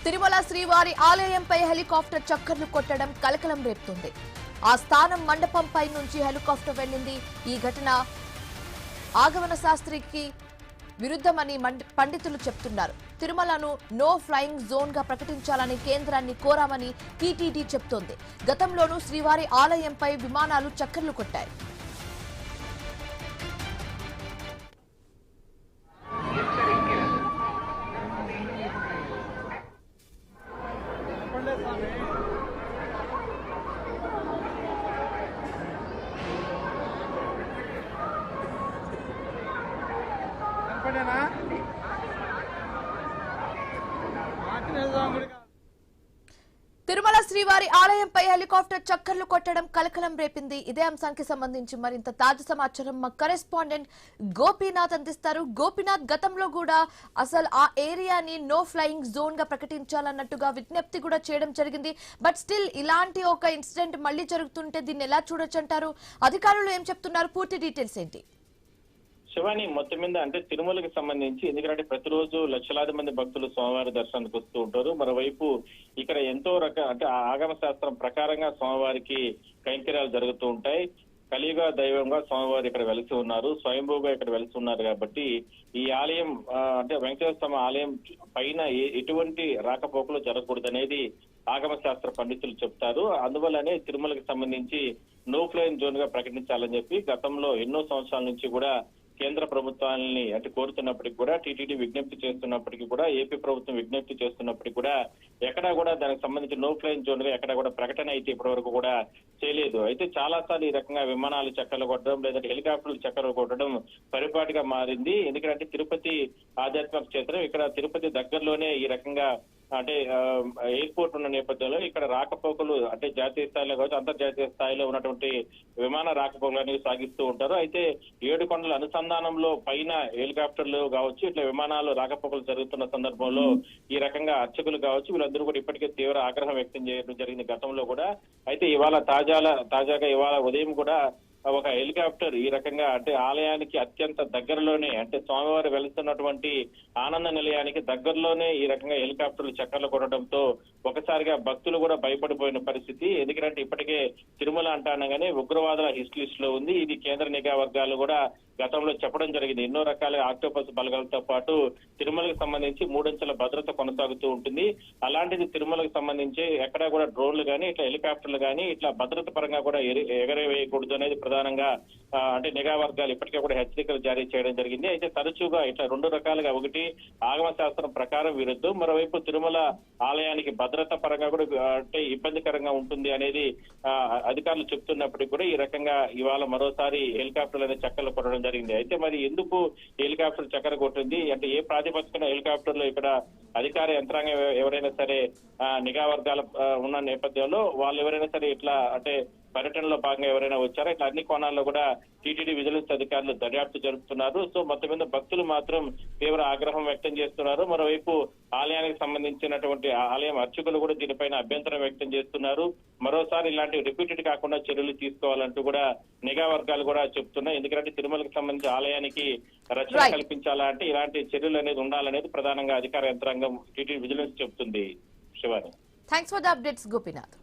తిరుమల శ్రీవారి ఆలయంపై హెలికాప్టర్ చక్కర్లు కొట్టడం కలకలం రేపుతుంది. ఆ స్థానం మండపంపై నుంచి హెలికాప్టర్ వెళ్లింది. ఈ ఘటన ఆగమన శాస్త్రికి విరుద్ధమని పండితులు చెప్తున్నారు. తిరుమలను నో ఫ్లయింగ్ జోన్ గా ప్రకటించాలని కేంద్రాన్ని కోరామని టీటీడీ చెప్తోంది. గతంలోనూ శ్రీవారి ఆలయంపై విమానాలు చక్కర్లు కొట్టాయి. తిరుమల శ్రీవారి ఆలయంపై హెలికాప్టర్ చక్కర్లు కొట్టడం కలకలం రేపింది. ఇదే అంశానికి సంబంధించి మరింత తాజా సమాచారం మా కరెస్పాండెంట్ గోపీనాథ్ అందిస్తారు. గోపీనాథ్, గతంలో కూడా అసలు ఆ ఏరియాని నో ఫ్లయింగ్ జోన్ గా ప్రకటించాలన్నట్టుగా విజ్ఞప్తి కూడా చేయడం జరిగింది. బట్ స్టిల్ ఇలాంటి ఒక ఇన్సిడెంట్ మళ్లీ జరుగుతుంటే దీన్ని ఎలా చూడొచ్చు అంటారు? అధికారులు ఏం చెప్తున్నారు? పూర్తి డీటెయిల్స్ ఏంటి? శివాని, మొత్తం మీద అంటే తిరుమలకి సంబంధించి ఎందుకంటే ప్రతిరోజు లక్షలాది మంది భక్తులు స్వామివారి దర్శనానికి వస్తూ ఉంటారు. మరోవైపు ఇక్కడ ఎంతో అంటే ఆగమ శాస్త్రం ప్రకారంగా స్వామివారికి కైంకర్యాలు జరుగుతూ ఉంటాయి. కలియుగ దైవంగా స్వామివారు ఇక్కడ వెలిసి ఉన్నారు, స్వయంభూగా ఇక్కడ వెలిసి ఉన్నారు. కాబట్టి ఈ ఆలయం అంటే వెంకటేశ్వర స్వామి ఆలయం పైన ఎటువంటి రాకపోకలు జరగకూడదనేది ఆగమ శాస్త్ర పండితులు చెప్తారు. అందువల్లనే తిరుమలకి సంబంధించి నో ఫ్లైన్ జోన్ గా ప్రకటించాలని చెప్పి గతంలో ఎన్నో సంవత్సరాల నుంచి కూడా కేంద్ర ప్రభుత్వాన్ని అంటే కోరుతున్నప్పటికీ కూడా, టీటీడీ విజ్ఞప్తి చేస్తున్నప్పటికీ కూడా, ఏపీ ప్రభుత్వం విజ్ఞప్తి చేస్తున్నప్పటికీ కూడా ఎక్కడా కూడా దానికి సంబంధించి నో ఫ్లైన్ జోన్ గా ఎక్కడా కూడా ప్రకటన అయితే ఇప్పటి వరకు కూడా చేయలేదు. అయితే చాలా సార్లు ఈ రకంగా విమానాలు చక్కర్లు కొట్టడం లేదంటే హెలికాప్టర్లు చక్కర్లు కొట్టడం పరిపాటిగా మారింది. ఎందుకంటే తిరుపతి ఆధ్యాత్మిక క్షేత్రం, ఇక్కడ తిరుపతి దగ్గరలోనే ఈ రకంగా అంటే ఎయిర్పోర్ట్ ఉన్న నేపథ్యంలో ఇక్కడ రాకపోకలు అంటే జాతీయ స్థాయిలో కావచ్చు, అంతర్జాతీయ స్థాయిలో ఉన్నటువంటి విమాన రాకపోకలు అనేవి సాగిస్తూ ఉంటారు. అయితే 7 కొండల అనుసంధానంలో పైన హెలికాప్టర్లు కావచ్చు, ఇట్లా విమానాలు రాకపోకలు జరుగుతున్న సందర్భంలో ఈ రకంగా అర్చకులు కావచ్చు వీళ్ళందరూ కూడా ఇప్పటికే తీవ్ర ఆగ్రహం వ్యక్తం చేయడం జరిగింది గతంలో కూడా. అయితే ఇవాళ తాజాగా ఇవాళ ఉదయం కూడా ఒక హెలికాప్టర్ ఈ రకంగా అంటే ఆలయానికి అత్యంత దగ్గరలోనే అంటే స్వామివారు వెళుతున్నటువంటి ఆనంద నిలయానికి దగ్గరలోనే ఈ రకంగా హెలికాప్టర్లు చక్కర్లు కొట్టడంతో ఒకసారిగా భక్తులు కూడా భయపడిపోయిన పరిస్థితి. ఎందుకంటే ఇప్పటికే తిరుమల అంటానగానే ఉగ్రవాదుల హిట్ లిస్ట్ లో ఉంది. ఇది కేంద్ర నిఘా వర్గాలు కూడా గతంలో చెప్పడం జరిగింది. ఎన్నో రకాల ఆక్టోపస్ బలగాలతో పాటు తిరుమలకు సంబంధించి 3 అంచెల భద్రత కొనసాగుతూ ఉంటుంది. అలాంటిది తిరుమలకు సంబంధించి ఎక్కడా కూడా డ్రోన్లు కానీ ఇట్లా హెలికాప్టర్లు కానీ ఇట్లా భద్రత పరంగా కూడా ఎగరవేయకూడదు అనేది ప్రధానంగా అంటే నిఘా వర్గాలు ఇప్పటికే కూడా హెచ్చరికలు జారీ చేయడం జరిగింది. అయితే తరచుగా ఇట్లా 2 రకాలుగా, ఒకటి ఆగమ శాస్త్రం ప్రకారం విరుద్ధం, మరోవైపు తిరుమల ఆలయానికి భద్రత పరంగా కూడా అంటే ఇబ్బందికరంగా ఉంటుంది అనేది అధికారులు చెప్తున్నప్పటికీ కూడా ఈ రకంగా ఇవాళ మరోసారి హెలికాప్టర్లు అనేది చక్కర్లు కొట్టడం జరిగింది. అయితే మరి ఎందుకు హెలికాప్టర్ చక్కర కొట్టింది అంటే ఏ ప్రాతిపదికన హెలికాప్టర్లు ఇక్కడ అధికార యంత్రాంగం ఎవరైనా సరే నిఘా వర్గాల ఉన్న నేపథ్యంలో వాళ్ళు ఎవరైనా సరే ఇట్లా అంటే పర్యటనలో భాగంగా ఎవరైనా వచ్చారా, ఇట్లా అన్ని కోణాల్లో కూడా టీటీడీ విజిలెన్స్ అధికారులు దర్యాప్తు జరుపుతున్నారు. సో మొత్తం మీద భక్తులు మాత్రం తీవ్ర ఆగ్రహం వ్యక్తం చేస్తున్నారు. మరోవైపు ఆలయానికి సంబంధించినటువంటి ఆలయం అర్చకులు కూడా దీనిపైన అభ్యంతరం వ్యక్తం చేస్తున్నారు. మరోసారి ఇలాంటి రిపీటెడ్ కాకుండా చర్యలు తీసుకోవాలంటూ కూడా నిఘా వర్గాలు కూడా చెప్తున్నాయి. ఎందుకంటే తిరుమలకు సంబంధించి ఆలయానికి రక్షణ కల్పించాలా అంటే ఇలాంటి చర్యలు అనేది ఉండాలనేది ప్రధానంగా అధికార యంత్రాంగం టీటీడీ విజిలెన్స్ చెప్తుంది. Shivani, thanks for the updates Gopinath.